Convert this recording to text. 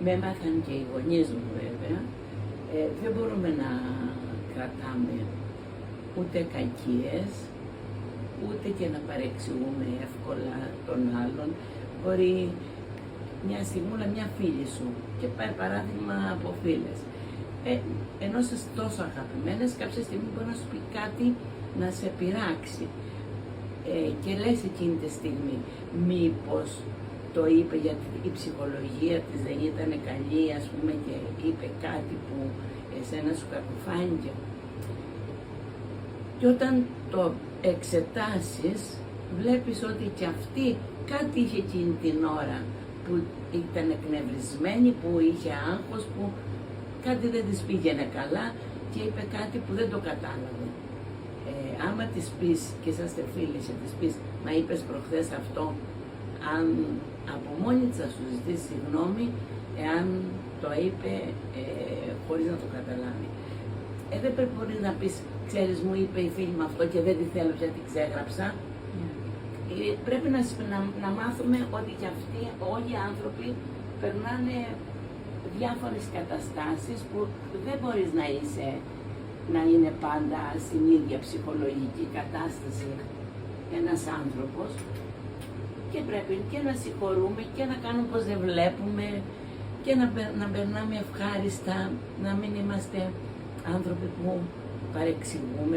με έμαθαν και οι γονείς μου βέβαια, δεν μπορούμε να κρατάμε ούτε κακίες, ούτε και να παρεξηγούμε εύκολα τον άλλον. Μπορεί μια στιγμούλα μια φίλη σου, και πάει παράδειγμα από φίλες, ενώ είσαι τόσο αγαπημένες, κάποια στιγμή μπορεί να σου πει κάτι να σε πειράξει, και λες εκείνη τη στιγμή, μήπως το είπε γιατί η ψυχολογία της δεν ήταν καλή, ας πούμε, και είπε κάτι που εσένα σου κακοφάνηκε. Και όταν το εξετάσεις, βλέπεις ότι και αυτή κάτι είχε εκείνη την ώρα, που ήταν εκνευρισμένη, που είχε άγχος, που κάτι δεν της πήγαινε καλά και είπε κάτι που δεν το κατάλαβε. Άμα της πεις, και είσαστε φίλοι, και της πεις, μα είπες προχθές αυτό, αν από μόνη της θα σου ζητήσει συγγνώμη, εάν το είπε χωρίς να το καταλάβει. Δεν πρέπει μπορείς να πεις, ξέρεις, μου είπε η φίλη μου αυτό και δεν τη θέλω πια, την ξέγραψα. Πρέπει να μάθουμε ότι και αυτοί, όλοι οι άνθρωποι, περνάνε διάφορες καταστάσεις που δεν μπορείς να είναι πάντα στην ίδια ψυχολογική κατάσταση ένας άνθρωπος, και πρέπει και να συγχωρούμε και να κάνουμε πως δεν βλέπουμε και να περνάμε ευχάριστα, να μην είμαστε άνθρωποι που παρεξηγούμε.